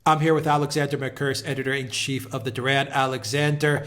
I'm here with Alexander Mercouris, editor-in-chief of the Duran. Alexander,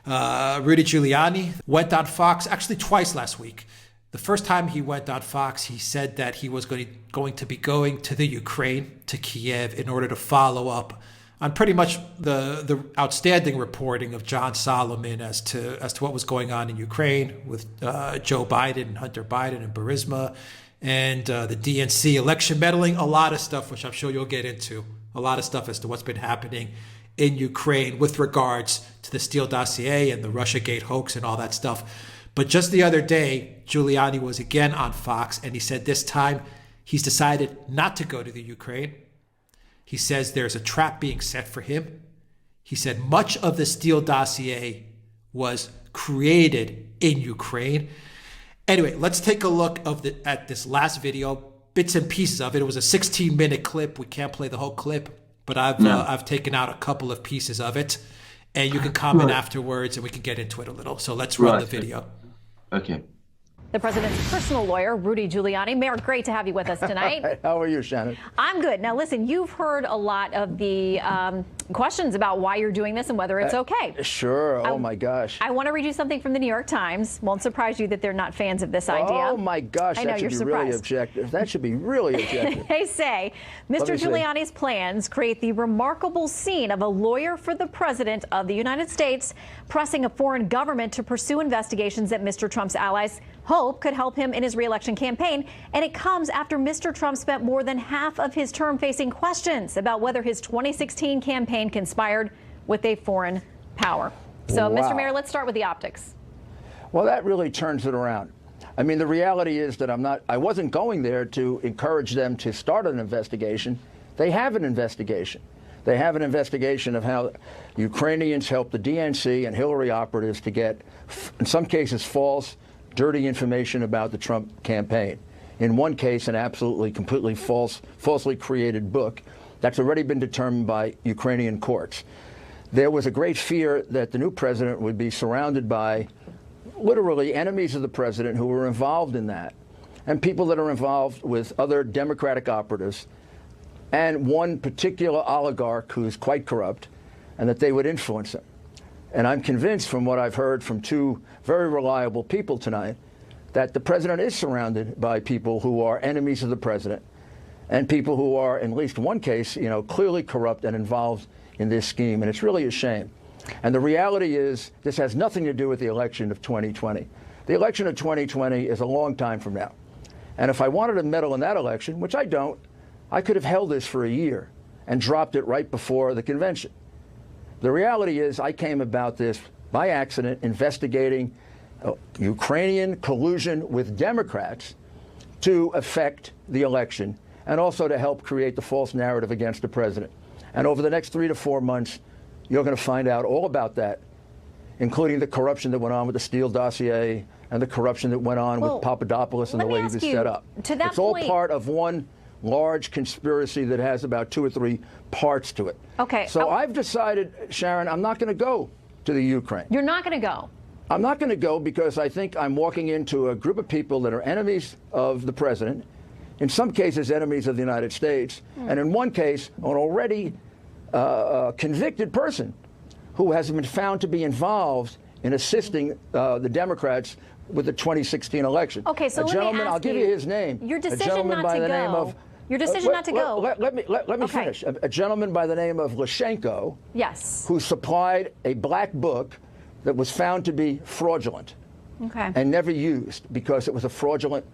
Rudy Giuliani went on Fox actually twice last week. The first time he went on Fox, he said that he was going to be going to the Ukraine, to Kiev, in order to follow up on pretty much the outstanding reporting of John Solomon as to what was going on in Ukraine with Joe Biden and Hunter Biden and Burisma and the DNC election meddling, a lot of stuff, which I'm sure you'll get into, a lot of stuff as to what's been happening in Ukraine with regards to the Steele dossier and the Russiagate hoax and all that stuff. But just the other day, Giuliani was again on Fox, and he said this time he's decided not to go to the Ukraine. He says there's a trap being set for him. He said much of the Steele dossier was created in Ukraine. Anyway, let's take a look at this last video, bits and pieces of it. It was a 16-minute clip. We can't play the whole clip, but I've taken out a couple of pieces of it, and you can comment afterwards, and we can get into it a little. So let's run the video. Okay. The president's personal lawyer, Rudy Giuliani. Mayor, great to have you with us tonight. How are you, Shannon? I'm good. Now, listen, you've heard a lot of the questions about why you're doing this and whether it's okay. Sure. Oh, my gosh. I want to read you something from the New York Times. Won't surprise you that they're not fans of this idea. Oh, my gosh. I know, that should you're be surprised. Really objective. That should be really objective. They say Mr. Giuliani's plans create the remarkable scene of a lawyer for the president of the United States pressing a foreign government to pursue investigations that Mr. Trump's allies hope could help him in his re-election campaign. And it comes after Mr. Trump spent more than half of his term facing questions about whether his 2016 campaign conspired with a foreign power. So, wow. Mr. Mayor, let's start with the optics. Well, that really turns it around. I mean, the reality is that I wasn't going there to encourage them to start an investigation. They have an investigation. They have an investigation of how Ukrainians helped the DNC and Hillary operatives to get, in some cases, false, dirty information about the Trump campaign. In one case, an absolutely, completely falsely created book that's already been determined by Ukrainian courts. There was a great fear that the new president would be surrounded by literally enemies of the president who were involved in that, and people that are involved with other Democratic operatives, and one particular oligarch who's quite corrupt, and that they would influence him. And I'm convinced from what I've heard from two very reliable people tonight that the president is surrounded by people who are enemies of the president and people who are, in at least one case, clearly corrupt and involved in this scheme. And it's really a shame. And the reality is this has nothing to do with the election of 2020. The election of 2020 is a long time from now. And if I wanted to meddle in that election, which I don't, I could have held this for a year and dropped it right before the convention. The reality is I came about this by accident investigating Ukrainian collusion with Democrats to affect the election and also to help create the false narrative against the president. And over the next 3 to 4 months, you're going to find out all about that, including the corruption that went on with the Steele dossier and the corruption that went on with Papadopoulos and the way he was set up. It's all part of one large conspiracy that has about 2 or 3 parts to it. Okay. So I've decided, Sharon, I'm not going to go to the Ukraine. You're not going to go? I'm not going to go because I think I'm walking into a group of people that are enemies of the president, in some cases enemies of the United States, and in one case, an already convicted person who has been found to be involved in assisting the Democrats with the 2016 election. Okay, so a gentleman, let me ask I'll give you his name. Your decision a gentleman not by to the go. Name of, Your decision not to go. Let me finish. A gentleman by the name of Lashenko, yes, who supplied a black book that was found to be fraudulent. Okay. And never used because it was a fraudulent,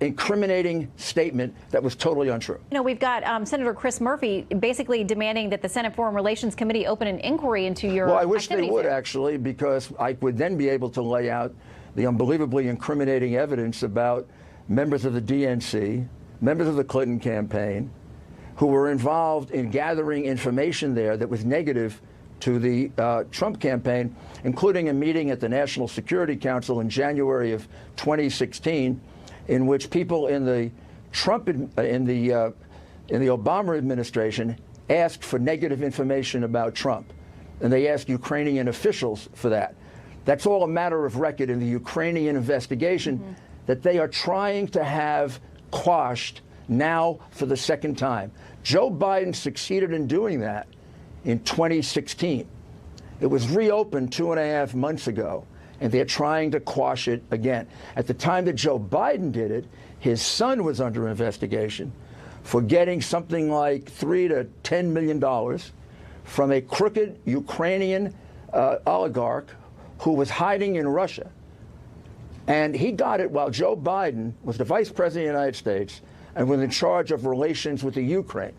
incriminating statement that was totally untrue. We've got Senator Chris Murphy basically demanding that the Senate Foreign Relations Committee open an inquiry into your Well, I wish they would, there. actually, because I would then be able to lay out the unbelievably incriminating evidence about members of the DNC, members of the Clinton campaign, who were involved in gathering information there that was negative to the Trump campaign, including a meeting at the National Security Council in January of 2016, in which people in the Obama administration asked for negative information about Trump, and they asked Ukrainian officials for that. That's all a matter of record in the Ukrainian investigation that they are trying to have quashed now for the second time. Joe Biden succeeded in doing that in 2016. It was reopened 2.5 months ago, and they're trying to quash it again. At the time that Joe Biden did it, his son was under investigation for getting something like $3 to $10 million from a crooked Ukrainian oligarch who was hiding in Russia. And he got it while Joe Biden was the vice president of the United States and was in charge of relations with the Ukraine.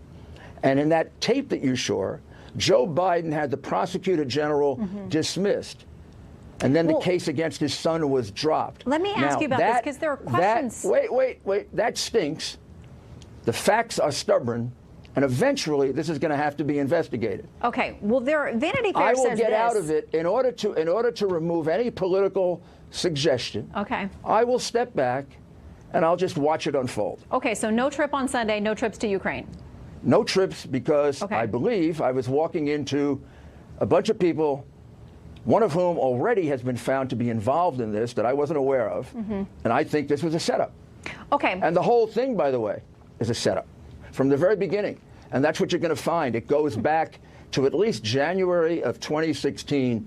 And in that tape that you saw, Joe Biden had the prosecutor general dismissed. And then the case against his son was dropped. Let me ask you about this, because there are questions. Wait. That stinks. The facts are stubborn. And eventually, this is going to have to be investigated. Okay. Well, Vanity Fair I will says get this. out of it in order to remove any political suggestion. Okay. I will step back, and I'll just watch it unfold. Okay. So no trip on Sunday. No trips to Ukraine. No trips, because I believe I was walking into a bunch of people, one of whom already has been found to be involved in this that I wasn't aware of. And I think this was a setup. Okay. And the whole thing, by the way, is a setup from the very beginning. And that's what you're going to find. It goes back to at least January of 2016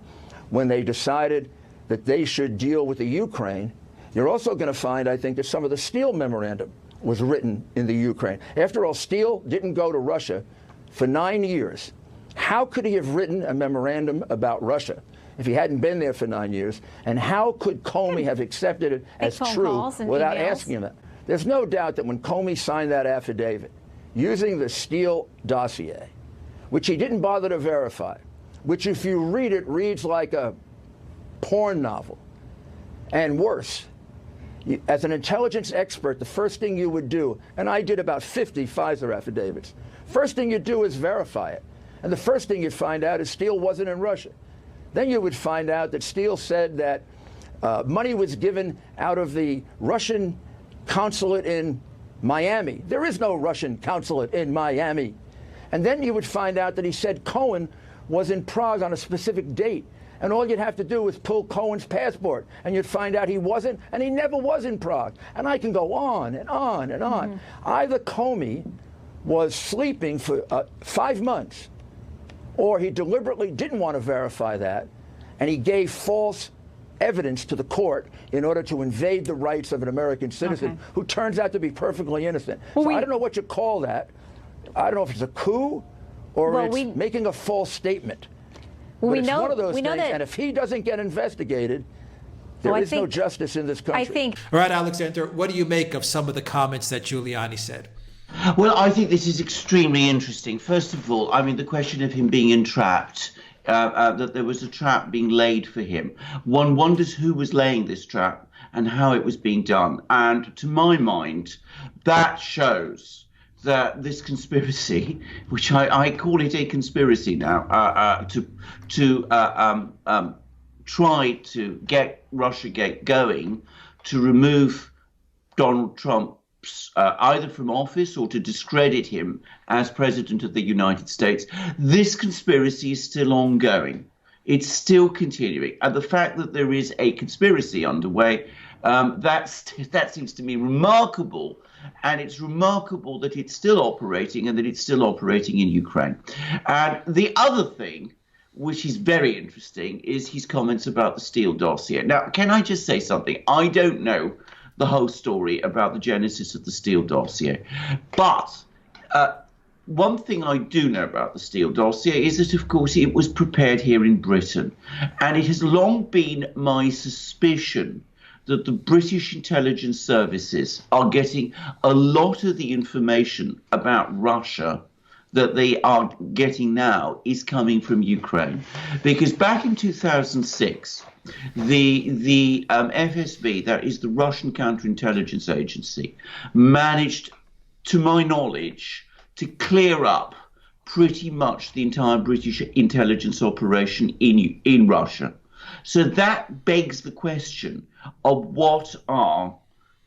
when they decided that they should deal with the Ukraine. You're also going to find, I think, that some of the Steele memorandum was written in the Ukraine. After all, Steele didn't go to Russia for 9 years. How could he have written a memorandum about Russia if he hadn't been there for 9 years? And how could Comey have accepted it as true without asking him that? There's no doubt that when Comey signed that affidavit, using the Steele dossier, which he didn't bother to verify, which if you read it, reads like a porn novel, and worse. As an intelligence expert, the first thing you would do, and I did about 50 Pfizer affidavits, first thing you do is verify it. And the first thing you'd find out is Steele wasn't in Russia. Then you would find out that Steele said that money was given out of the Russian consulate in Miami. There is no Russian consulate in Miami. And then you would find out that he said Cohen was in Prague on a specific date. And all you'd have to do is pull Cohen's passport, and you'd find out he wasn't, and he never was in Prague. And I can go on and on and on. Either Comey was sleeping for 5 months, or he deliberately didn't want to verify that, and he gave false evidence to the court in order to invade the rights of an American citizen who turns out to be perfectly innocent. So I don't know what you call that. I don't know if it's a coup or it's making a false statement. Well, but it's one of those things, and if he doesn't get investigated, there is no justice in this country. All right, Alexander, what do you make of some of the comments that Giuliani said? Well, I think this is extremely interesting. First of all, I mean, the question of him being entrapped, that there was a trap being laid for him. One wonders who was laying this trap and how it was being done. And to my mind, that shows that this conspiracy, which I call it a conspiracy now, to try to get Russiagate going, to remove Donald Trump either from office or to discredit him as president of the United States, this conspiracy is still ongoing. It's still continuing. And the fact that there is a conspiracy underway, that seems to me remarkable. And it's remarkable that it's still operating and that it's still operating in Ukraine. And the other thing, which is very interesting, is his comments about the Steele dossier. Now, can I just say something? I don't know the whole story about the genesis of the Steele dossier. But one thing I do know about the Steele dossier is that, of course, it was prepared here in Britain. And it has long been my suspicion that the British intelligence services are getting a lot of the information about Russia that they are getting now is coming from Ukraine. Because back in 2006, the FSB, that is the Russian counterintelligence agency, managed, to my knowledge, to clear up pretty much the entire British intelligence operation in Russia. So that begs the question of what are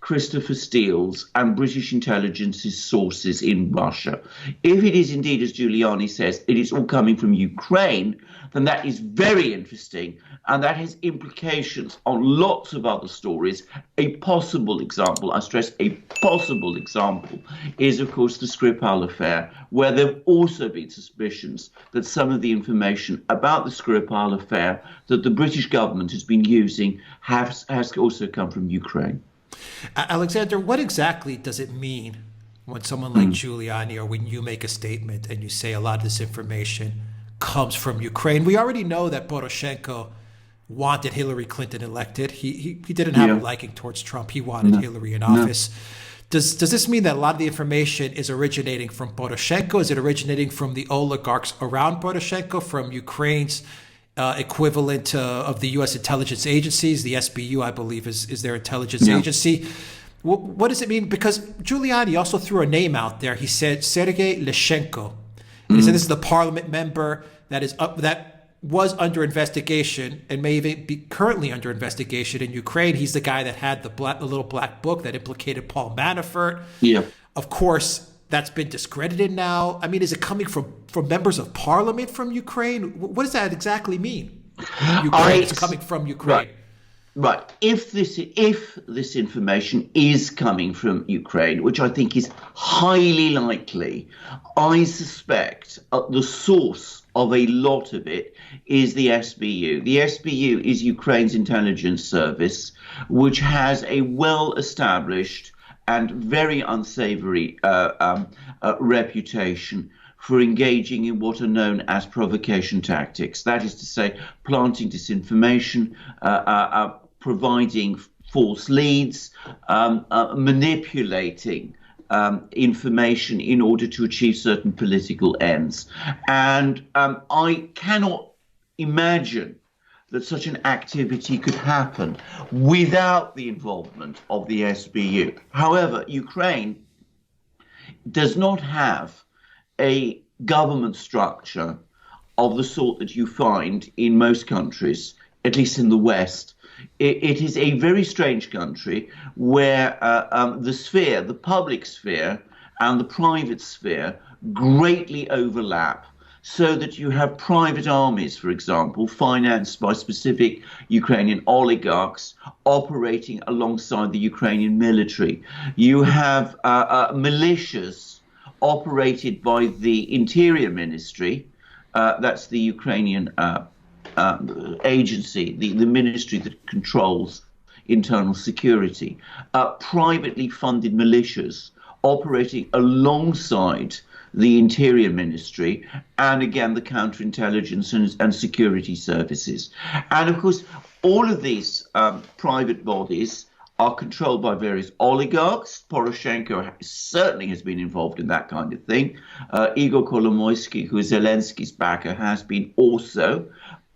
Christopher Steele's and British intelligence's sources in Russia. If it is indeed, as Giuliani says, it is all coming from Ukraine, then that is very interesting, and that has implications on lots of other stories. A possible example, I stress a possible example, is of course the Skripal affair, where there have also been suspicions that some of the information about the Skripal affair that the British government has been using has also come from Ukraine. Alexander, what exactly does it mean when someone like Giuliani, or when you make a statement and you say a lot of this information comes from Ukraine? We already know that Poroshenko wanted Hillary Clinton elected. He didn't have a liking towards Trump. He wanted Hillary in office. Does this mean that a lot of the information is originating from Poroshenko? Is it originating from the oligarchs around Poroshenko, from Ukraine's equivalent of the U.S. intelligence agencies? The SBU, I believe, is their intelligence agency. What does it mean? Because Giuliani also threw a name out there. He said Sergei Leshchenko. And he said this is the parliament member that was under investigation and may even be currently under investigation in Ukraine. He's the guy that had the little black book that implicated Paul Manafort. Yeah. Of course, that's been discredited now. I mean, is it coming from members of parliament from Ukraine? What does that exactly mean? Ukraine is coming from Ukraine. Right. If this information is coming from Ukraine, which I think is highly likely, I suspect the source of a lot of it is the SBU. The SBU is Ukraine's intelligence service, which has a well-established and very unsavory reputation for engaging in what are known as provocation tactics. That is to say, planting disinformation, providing false leads, manipulating information in order to achieve certain political ends. And I cannot imagine that such an activity could happen without the involvement of the SBU. However, Ukraine does not have a government structure of the sort that you find in most countries, at least in the West. It is a very strange country where the public sphere and the private sphere greatly overlap, so that you have private armies, for example, financed by specific Ukrainian oligarchs operating alongside the Ukrainian military. You have militias operated by the Interior Ministry, that's the Ukrainian agency, the ministry that controls internal security, privately funded militias operating alongside the Interior Ministry, and again the counterintelligence and security services. And of course, all of these private bodies are controlled by various oligarchs. Poroshenko certainly has been involved in that kind of thing. Igor Kolomoisky, who is Zelensky's backer, has been also.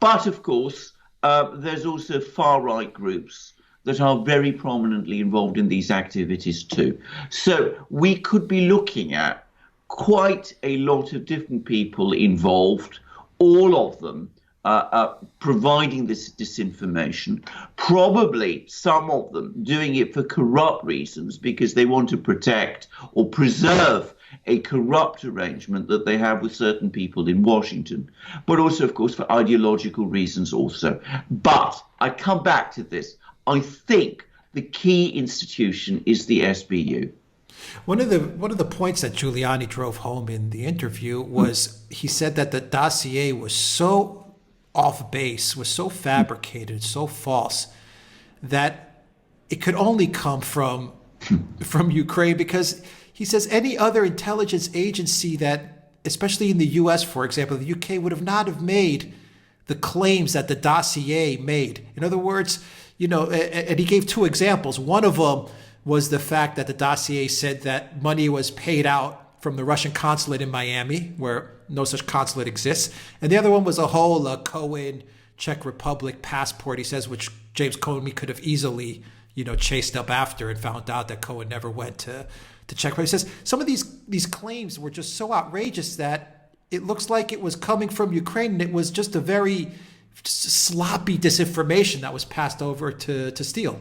But of course, there's also far-right groups that are very prominently involved in these activities too. So we could be looking at quite a lot of different people involved, all of them providing this disinformation, probably some of them doing it for corrupt reasons because they want to protect or preserve a corrupt arrangement that they have with certain people in Washington, but also, of course, for ideological reasons also. But I come back to this. I think the key institution is the SBU. One of the points that Giuliani drove home in the interview was he said that the dossier was so off base, was so fabricated, so false, that it could only come from Ukraine, because he says any other intelligence agency that, especially in the US, for example, the UK would not have made the claims that the dossier made. In other words, and he gave two examples. One of them was the fact that the dossier said that money was paid out from the Russian consulate in Miami, where no such consulate exists. And the other one was a whole Cohen Czech Republic passport, he says, which James Comey could have easily, chased up after and found out that Cohen never went to Czech Republic. He says some of these claims were just so outrageous that it looks like it was coming from Ukraine, and it was just a very sloppy disinformation that was passed over to Steele.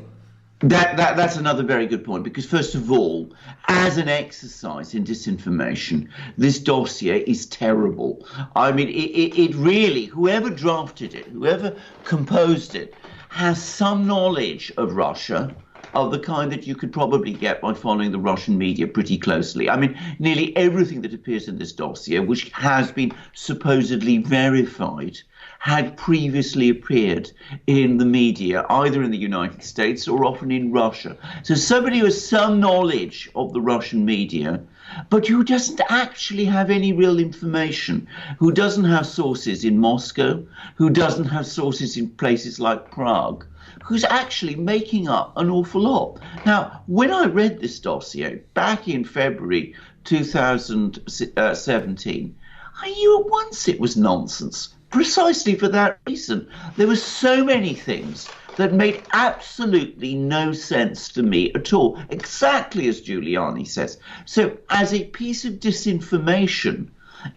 That's another very good point, because first of all, as an exercise in disinformation, this dossier is terrible. I mean, it really, whoever drafted it, whoever composed it, has some knowledge of Russia, of the kind that you could probably get by following the Russian media pretty closely. I mean, nearly everything that appears in this dossier, which has been supposedly verified, had previously appeared in the media, either in the United States or often in Russia. So somebody who has some knowledge of the Russian media, but who doesn't actually have any real information, who doesn't have sources in Moscow, who doesn't have sources in places like Prague, who's actually making up an awful lot. Now, when I read this dossier back in February 2017, I knew at once it was nonsense, precisely for that reason. There were so many things that made absolutely no sense to me at all, exactly as Giuliani says. So as a piece of disinformation,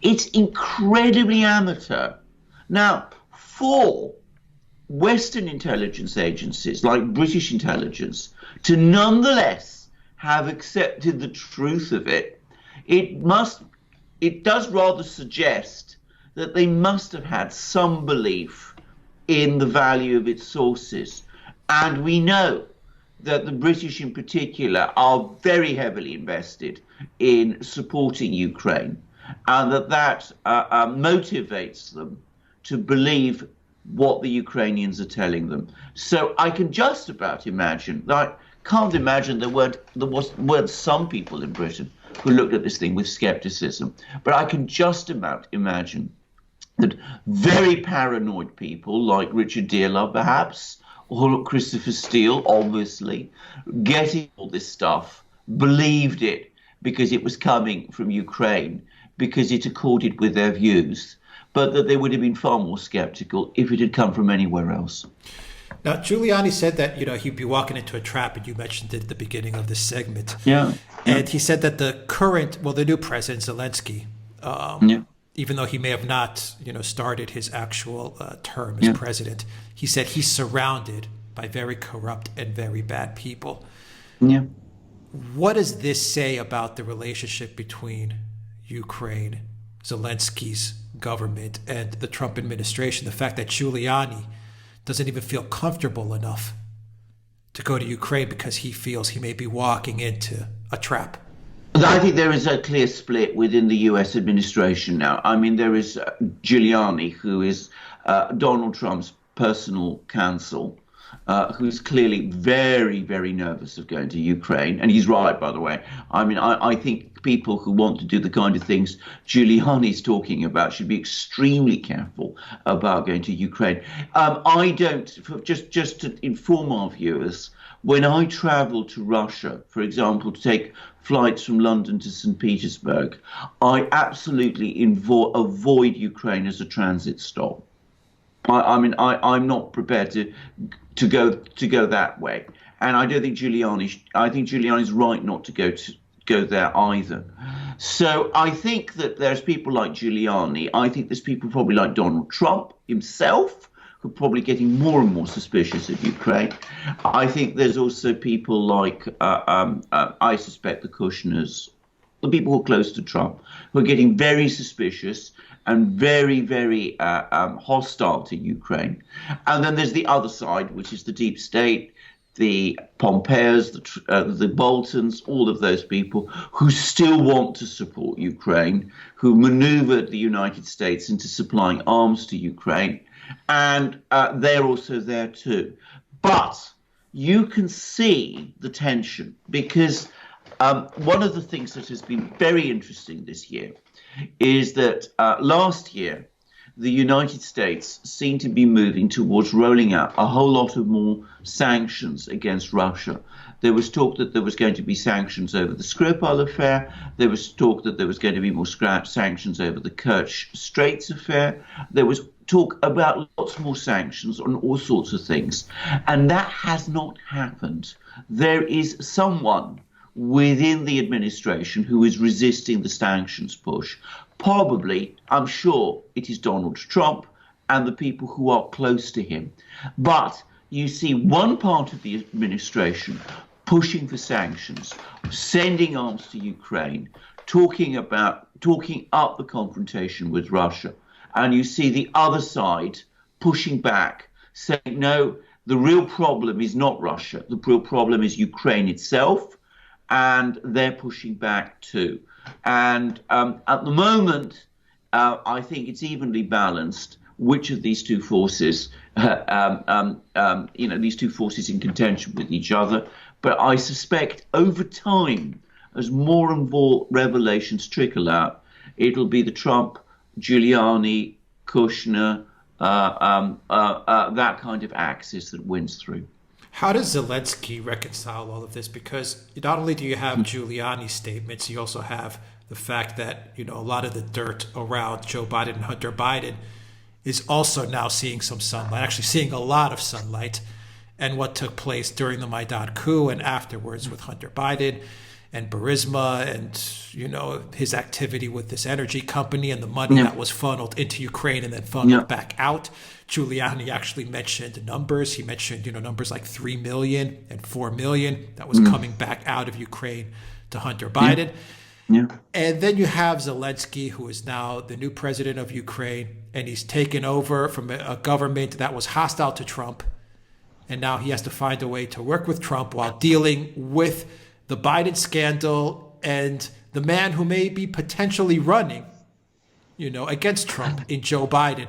it's incredibly amateur. Now, for Western intelligence agencies like British intelligence to nonetheless have accepted the truth of it, it does rather suggest that they must have had some belief in the value of its sources. And we know that the British in particular are very heavily invested in supporting Ukraine, and that motivates them to believe what the Ukrainians are telling them. So I can just about imagine, I can't imagine there weren't some people in Britain who looked at this thing with skepticism, but I can just about imagine that very paranoid people like Richard Dearlove, perhaps, or Christopher Steele, obviously, getting all this stuff, believed it because it was coming from Ukraine, because it accorded with their views, but that they would have been far more skeptical if it had come from anywhere else. Now, Giuliani said that, he'd be walking into a trap, and you mentioned it at the beginning of this segment. Yeah. And he said that the new president, Zelensky, even though he may have not, started his actual term as president, he said he's surrounded by very corrupt and very bad people. Yeah. What does this say about the relationship between Ukraine, Zelensky's government, and the Trump administration? The fact that Giuliani doesn't even feel comfortable enough to go to Ukraine because he feels he may be walking into a trap. I think there is a clear split within the US administration now. I mean, there is Giuliani, who is Donald Trump's personal counsel, who's clearly very, very nervous of going to Ukraine. And he's right, by the way. I mean, I think people who want to do the kind of things Giuliani's talking about should be extremely careful about going to Ukraine. I don't, just to inform our viewers, when I travel to Russia, for example, to take flights from London to St. Petersburg, I absolutely avoid Ukraine as a transit stop. I'm not prepared to go that way, and I don't think I think Giuliani's right not to go there either. So I think that there's people like Giuliani. I think there's people probably like Donald Trump himself, who are probably getting more and more suspicious of Ukraine. I think there's also people like, I suspect, the Kushners, the people who are close to Trump, who are getting very suspicious and very, very hostile to Ukraine. And then there's the other side, which is the deep state, the Pompeos, the Boltons, all of those people who still want to support Ukraine, who maneuvered the United States into supplying arms to Ukraine. And they're also there too. But you can see the tension, because one of the things that has been very interesting this year is that last year, the United States seemed to be moving towards rolling out a whole lot of more sanctions against Russia. There was talk that there was going to be sanctions over the Skripal affair. There was talk that there was going to be more sanctions over the Kerch Straits affair. There was talk about lots more sanctions on all sorts of things. And that has not happened. There is someone within the administration who is resisting the sanctions push. Probably, I'm sure it is Donald Trump and the people who are close to him. But you see one part of the administration pushing for sanctions, sending arms to Ukraine, talking up the confrontation with Russia. And you see the other side pushing back, saying, no, the real problem is not Russia. The real problem is Ukraine itself. And they're pushing back too. And at the moment, I think it's evenly balanced which of these two forces, these two forces in contention with each other. But I suspect over time, as more and more revelations trickle out, it'll be the Trump, Giuliani, Kushner, that kind of axis that wins through. How does Zelensky reconcile all of this? Because not only do you have Giuliani's statements, you also have the fact that, a lot of the dirt around Joe Biden and Hunter Biden is also now seeing some sunlight, actually seeing a lot of sunlight, and what took place during the Maidan coup and afterwards with Hunter Biden and Burisma and, his activity with this energy company and the money that was funneled into Ukraine and then funneled back out. Giuliani actually mentioned numbers. He mentioned, numbers like 3 million and 4 million that was coming back out of Ukraine to Hunter Biden. Yeah. And then you have Zelensky, who is now the new president of Ukraine, and he's taken over from a government that was hostile to Trump. And now he has to find a way to work with Trump while dealing with the Biden scandal and the man who may be potentially running, against Trump in Joe Biden.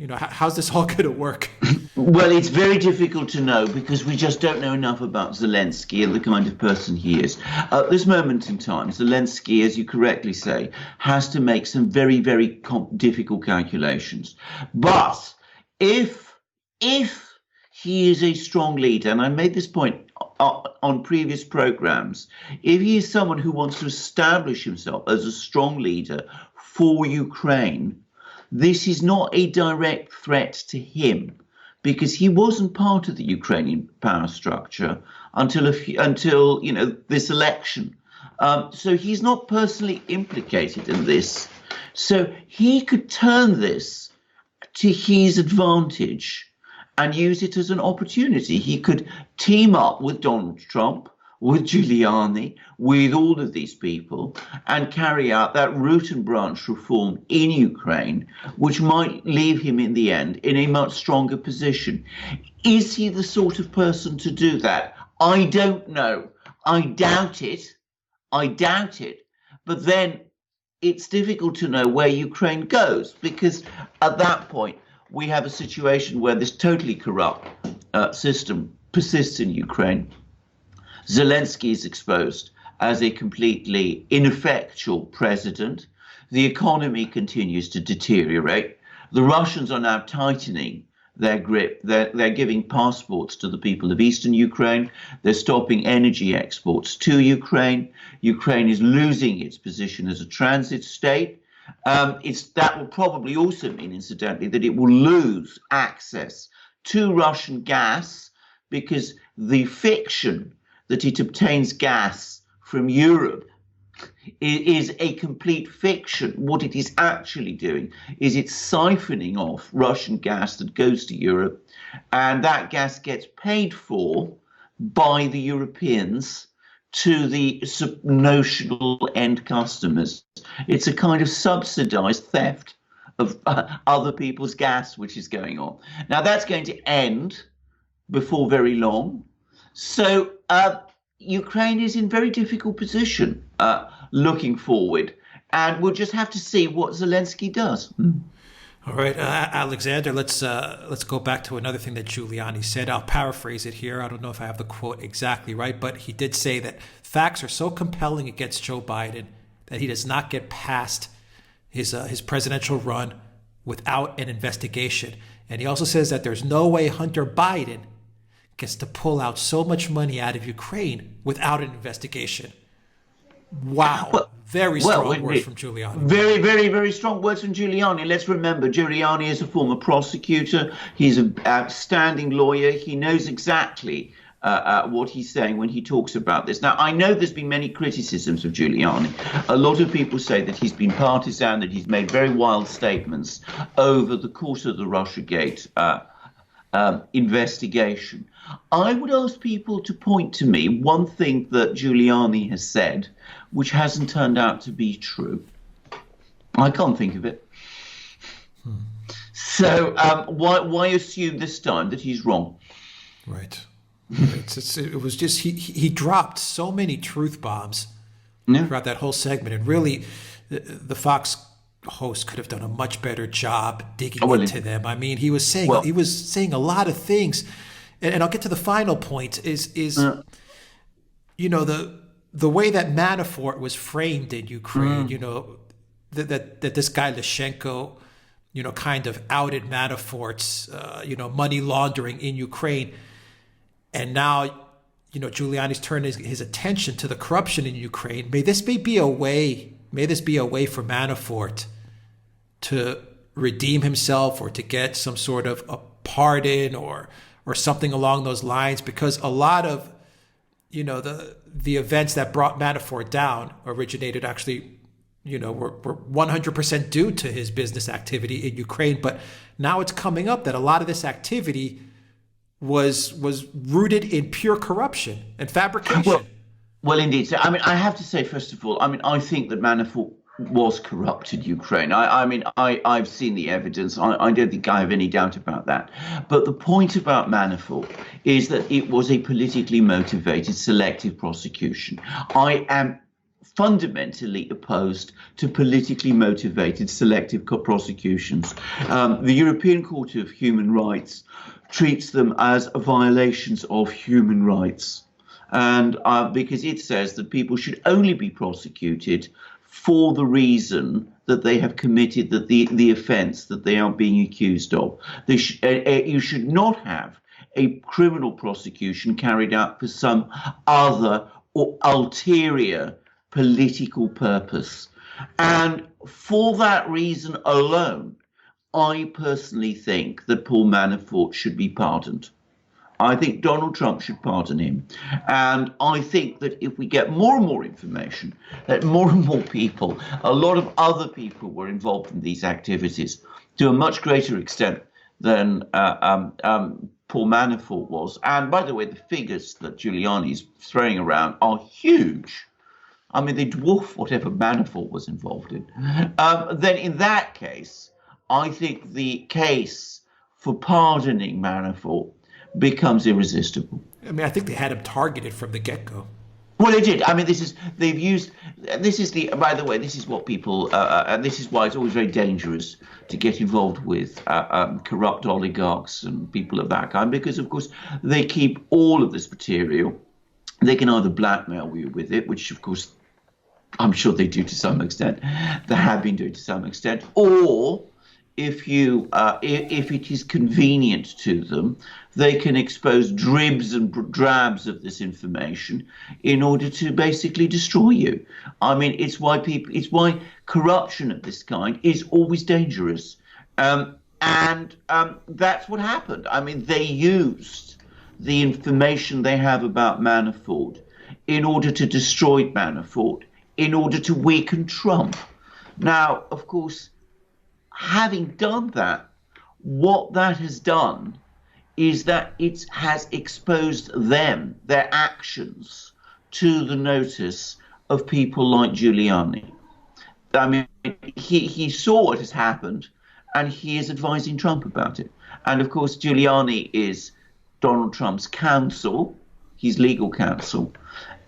How's this all going to work? Well, it's very difficult to know because we just don't know enough about Zelensky and the kind of person he is. At this moment in time, Zelensky, as you correctly say, has to make some very, very difficult calculations. But if he is a strong leader, and I made this point on previous programs, if he is someone who wants to establish himself as a strong leader for Ukraine, this is not a direct threat to him because he wasn't part of the Ukrainian power structure until this election. So he's not personally implicated in this. So he could turn this to his advantage and use it as an opportunity. He could team up with Donald Trump, with Giuliani, with all of these people, and carry out that root and branch reform in Ukraine, which might leave him in the end in a much stronger position. Is he the sort of person to do that? I don't know. I doubt it. But then it's difficult to know where Ukraine goes, because at that point, we have a situation where this totally corrupt system persists in Ukraine. Zelensky is exposed as a completely ineffectual president. The economy continues to deteriorate. The Russians are now tightening their grip. They're giving passports to the people of eastern Ukraine. They're stopping energy exports to Ukraine. Ukraine is losing its position as a transit state. That will probably also mean, incidentally, that it will lose access to Russian gas because the fiction that it obtains gas from Europe is a complete fiction. What it is actually doing is it's siphoning off Russian gas that goes to Europe, and that gas gets paid for by the Europeans to the notional end customers. It's a kind of subsidized theft of other people's gas, which is going on. Now, that's going to end before very long. So Ukraine is in very difficult position looking forward, and we'll just have to see what Zelensky does. All right, Alexander, let's go back to another thing that Giuliani said. I'll paraphrase it here. I don't know if I have the quote exactly right, but he did say that facts are so compelling against Joe Biden that he does not get past his presidential run without an investigation. And he also says that there's no way Hunter Biden gets to pull out so much money out of Ukraine without an investigation. Wow. Very strong words from Giuliani. Very, very, very strong words from Giuliani. Let's remember, Giuliani is a former prosecutor. He's an outstanding lawyer. He knows exactly what he's saying when he talks about this. Now, I know there's been many criticisms of Giuliani. A lot of people say that he's been partisan, that he's made very wild statements over the course of the Russiagate investigation. I would ask people to point to me one thing that Giuliani has said which hasn't turned out to be true. I can't think of it. So why assume this time that he's wrong? Right. It was just he dropped so many truth bombs throughout that whole segment, and really the Fox host could have done a much better job digging into them. I mean, he was saying a lot of things, and I'll get to the final point. Is you know, the way that Manafort was framed in Ukraine. You know, that this guy Lyshenko, you know, kind of outed Manafort's money laundering in Ukraine, and now, you know, Giuliani's turned his attention to the corruption in Ukraine. May this be a way for Manafort to redeem himself, or to get some sort of a pardon or something along those lines, because a lot of, you know, the events that brought Manafort down originated actually, you know, were 100% due to his business activity in Ukraine. But now it's coming up that a lot of this activity was rooted in pure corruption and fabrication. Well, indeed. So, I mean, I have to say, first of all, I mean, I think that Manafort was corrupt in Ukraine. I've seen the evidence. I don't think I have any doubt about that. But the point about Manafort is that it was a politically motivated selective prosecution. I am fundamentally opposed to politically motivated selective prosecutions. The European Court of Human Rights treats them as violations of human rights. And because it says that people should only be prosecuted for the reason that they have committed the offence that they are being accused of. You should not have a criminal prosecution carried out for some other or ulterior political purpose. And for that reason alone, I personally think that Paul Manafort should be pardoned. I think Donald Trump should pardon him. And I think that if we get more and more information, that more and more people, a lot of other people were involved in these activities to a much greater extent than Paul Manafort was. And by the way, the figures that Giuliani is throwing around are huge. I mean, they dwarf whatever Manafort was involved in. Then in that case, I think the case for pardoning Manafort becomes irresistible. I mean, I think they had him targeted from the get-go. Well, they did. I mean, this is by the way, this is what people, and this is why it's always very dangerous to get involved with corrupt oligarchs and people of that kind, because, of course, they keep all of this material. They can either blackmail you with it, which, of course, I'm sure they do to some extent. They have been doing to some extent. Or if it is convenient to them, they can expose dribs and drabs of this information in order to basically destroy you. I mean, it's why corruption of this kind is always dangerous. And that's what happened. I mean, they used the information they have about Manafort in order to destroy Manafort, in order to weaken Trump. Now, of course, having done that, what that has done is that it has exposed them, their actions, to the notice of people like Giuliani. I mean, he saw what has happened, and he is advising Trump about it. And of course, Giuliani is Donald Trump's counsel, his legal counsel,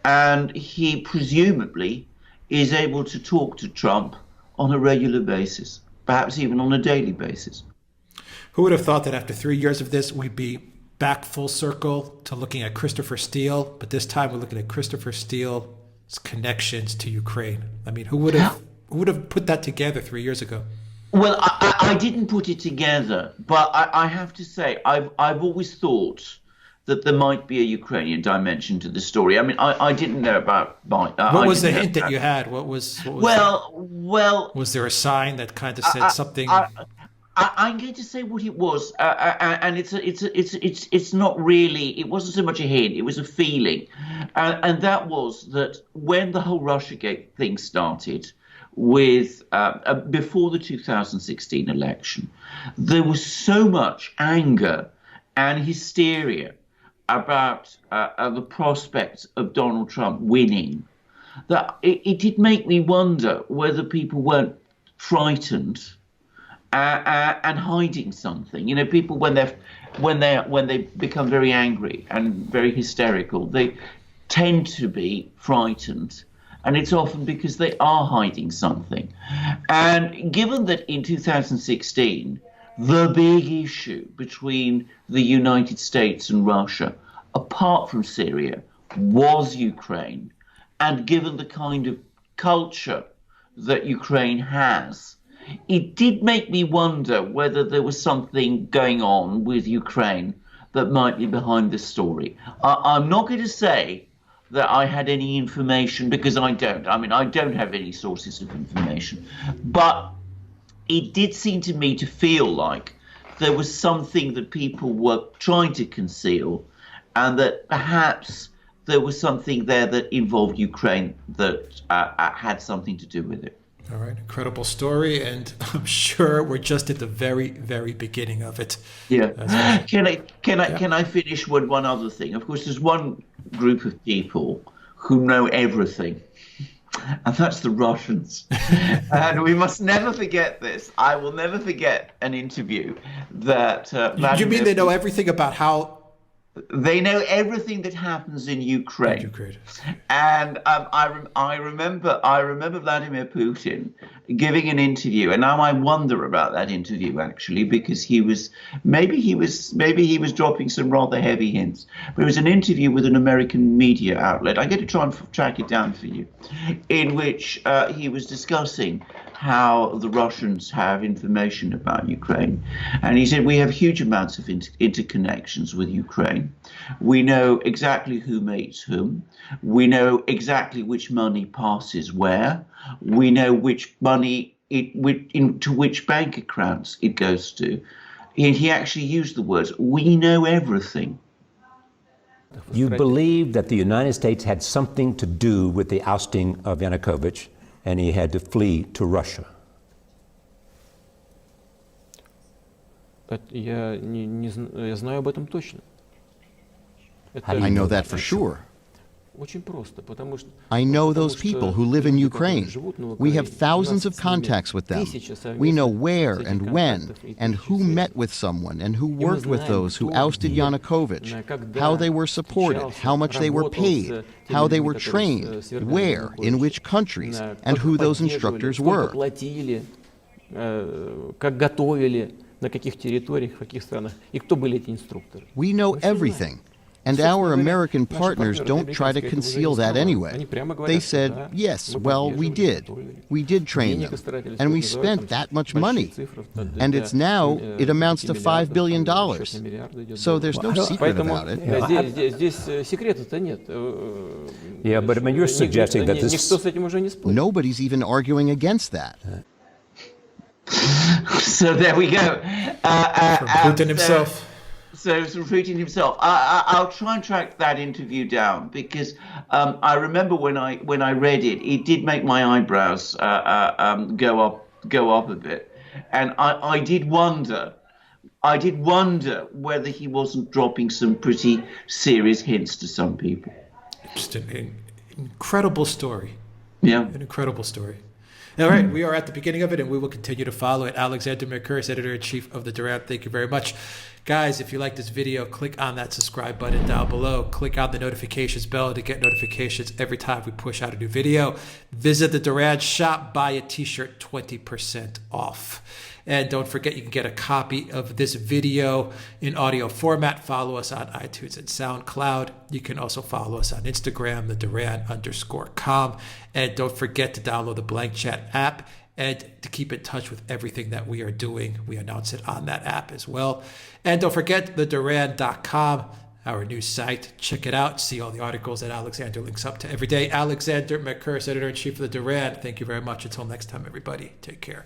and he presumably is able to talk to Trump on a regular basis, perhaps even on a daily basis. Who would have thought that after 3 years of this, we'd be back full circle to looking at Christopher Steele, but this time we're looking at Christopher Steele's connections to Ukraine. I mean, who would have put that together 3 years ago? Well, I didn't put it together, but I have to say, I've always thought that there might be a Ukrainian dimension to the story. I mean, I didn't know about. What was the hint that you had? What was? Well, was there a sign that kind of said something? I'm going to say what it was, and it's not really. It wasn't so much a hint; it was a feeling, and that was that when the whole Russiagate thing started, with before the 2016 election, there was so much anger and hysteria about the prospects of Donald Trump winning, that it did make me wonder whether people weren't frightened and hiding something. You know, people when they become very angry and very hysterical, they tend to be frightened, and it's often because they are hiding something. And given that in 2016, the big issue between the United States and Russia, apart from Syria, was Ukraine, and given the kind of culture that Ukraine has, it did make me wonder whether there was something going on with Ukraine that might be behind this story. I'm not going to say that I had any information, because I don't. I mean, I don't have any sources of information. But it did seem to me to feel like there was something that people were trying to conceal, and that perhaps there was something there that involved Ukraine that had something to do with it. All right, incredible story, and I'm sure we're just at the very, very beginning of it. Yeah. Can I finish with one other thing? Of course, there's one group of people who know everything, and that's the Russians. And we must never forget this. I will never forget an interview that You mean they know everything about how? They know everything that happens in Ukraine. And I remember Vladimir Putin giving an interview, and now I wonder about that interview actually, because maybe he was dropping some rather heavy hints. But it was an interview with an American media outlet. I get to try and track it down for you, in which he was discussing how the Russians have information about Ukraine. And he said, we have huge amounts of interconnections with Ukraine. We know exactly who mates whom. We know exactly which money passes where. We know which money into which bank accounts it goes to. And he actually used the words, we know everything. You believe that the United States had something to do with the ousting of Yanukovych, and he had to flee to Russia. Я знаю об этом точно. I know that for sure. I know those people who live in Ukraine. We have thousands of contacts with them. We know where and when, and who met with someone, and who worked with those who ousted Yanukovych, how they were supported, how much they were paid, how they were trained, where, in which countries, and who those instructors were. We know everything. And our American partners don't try to conceal that anyway. They said, yes, well, we did. We did train them. And we spent that much money. And it amounts to $5 billion. So there's no secret about it. Yeah, but I mean, you're suggesting that this... Nobody's even arguing against that. So there we go. Putin himself. So Putin himself. I'll try and track that interview down, because I remember when I read it, it did make my eyebrows go up a bit, and I did wonder whether he wasn't dropping some pretty serious hints to some people. Just an incredible story. Yeah, an incredible story. All right, we are at the beginning of it, and we will continue to follow it. Alexander Mercouris, editor-in-chief of the Duran, thank you very much. Guys, if you like this video, click on that subscribe button down below. Click on the notifications bell to get notifications every time we push out a new video. Visit the Duran shop, buy a t-shirt, 20% off. And don't forget, you can get a copy of this video in audio format. Follow us on iTunes and SoundCloud. You can also follow us on Instagram, the Duran_com. And don't forget to download the Blank Chat app and to keep in touch with everything that we are doing. We announce it on that app as well. And don't forget the Duran.com, our new site. Check it out. See all the articles that Alexander links up to every day. Alexander Mercouris, editor-in-chief of the Duran. Thank you very much. Until next time, everybody. Take care.